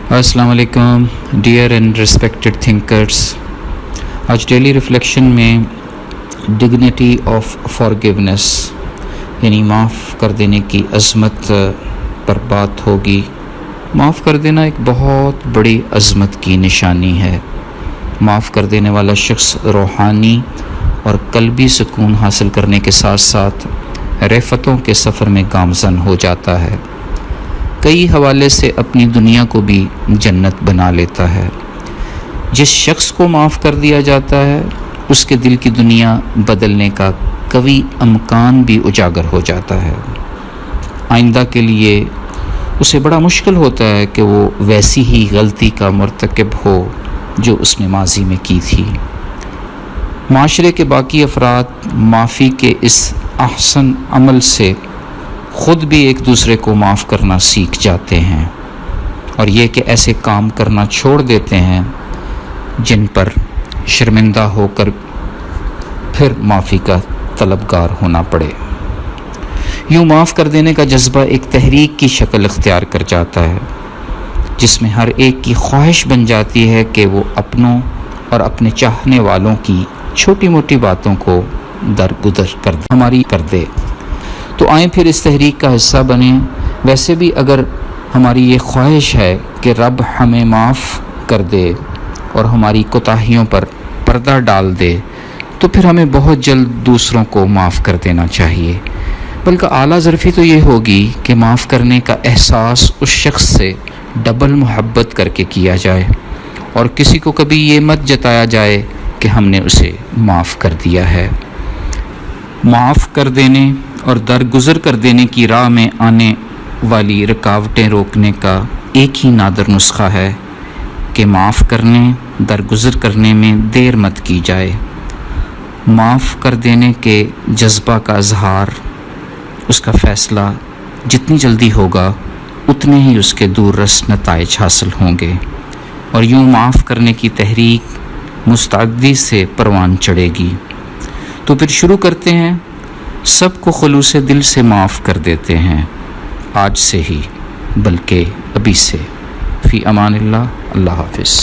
السلام علیکم dear and respected thinkers. آج ڈیلی ریفلیکشن میں ڈگنیٹی آف فارگیونیس یعنی معاف کر دینے کی عظمت پر بات ہوگی. معاف کر دینا ایک بہت بڑی عظمت کی نشانی ہے. معاف کر دینے والا شخص روحانی اور قلبی سکون حاصل کرنے کے ساتھ ساتھ رفتوں کے سفر میں گامزن ہو جاتا ہے. کئی حوالے سے اپنی دنیا کو بھی جنت بنا لیتا ہے. جس شخص کو معاف کر دیا جاتا ہے اس کے دل کی دنیا بدلنے کا قوی امکان بھی اجاگر ہو جاتا ہے. آئندہ کے لیے اسے بڑا مشکل ہوتا ہے کہ وہ ویسی ہی غلطی کا مرتکب ہو جو اس نے ماضی میں کی تھی. معاشرے کے باقی افراد معافی کے اس احسن عمل سے خود بھی ایک دوسرے کو معاف کرنا سیکھ جاتے ہیں اور یہ کہ ایسے کام کرنا چھوڑ دیتے ہیں جن پر شرمندہ ہو کر پھر معافی کا طلبگار ہونا پڑے. یوں معاف کر دینے کا جذبہ ایک تحریک کی شکل اختیار کر جاتا ہے جس میں ہر ایک کی خواہش بن جاتی ہے کہ وہ اپنوں اور اپنے چاہنے والوں کی چھوٹی موٹی باتوں کو درگزر کر دے. تو آئیں پھر اس تحریک کا حصہ بنیں. ویسے بھی اگر ہماری یہ خواہش ہے کہ رب ہمیں معاف کر دے اور ہماری کوتاہیوں پر پردہ ڈال دے تو پھر ہمیں بہت جلد دوسروں کو معاف کر دینا چاہیے. بلکہ اعلیٰ ظرفی تو یہ ہوگی کہ معاف کرنے کا احساس اس شخص سے ڈبل محبت کر کے کیا جائے اور کسی کو کبھی یہ مت جتایا جائے کہ ہم نے اسے معاف کر دیا ہے. معاف کر دینے اور درگزر کر دینے کی راہ میں آنے والی رکاوٹیں روکنے کا ایک ہی نادر نسخہ ہے کہ معاف کرنے درگزر کرنے میں دیر مت کی جائے. معاف کر دینے کے جذبہ کا اظہار، اس کا فیصلہ جتنی جلدی ہوگا اتنے ہی اس کے دور رس نتائج حاصل ہوں گے اور یوں معاف کرنے کی تحریک مستعدی سے پروان چڑھے گی. تو پھر شروع کرتے ہیں. سب کو خلوص دل سے معاف کر دیتے ہیں آج سے ہی، بلکہ ابھی سے. فی امان اللہ. اللہ حافظ.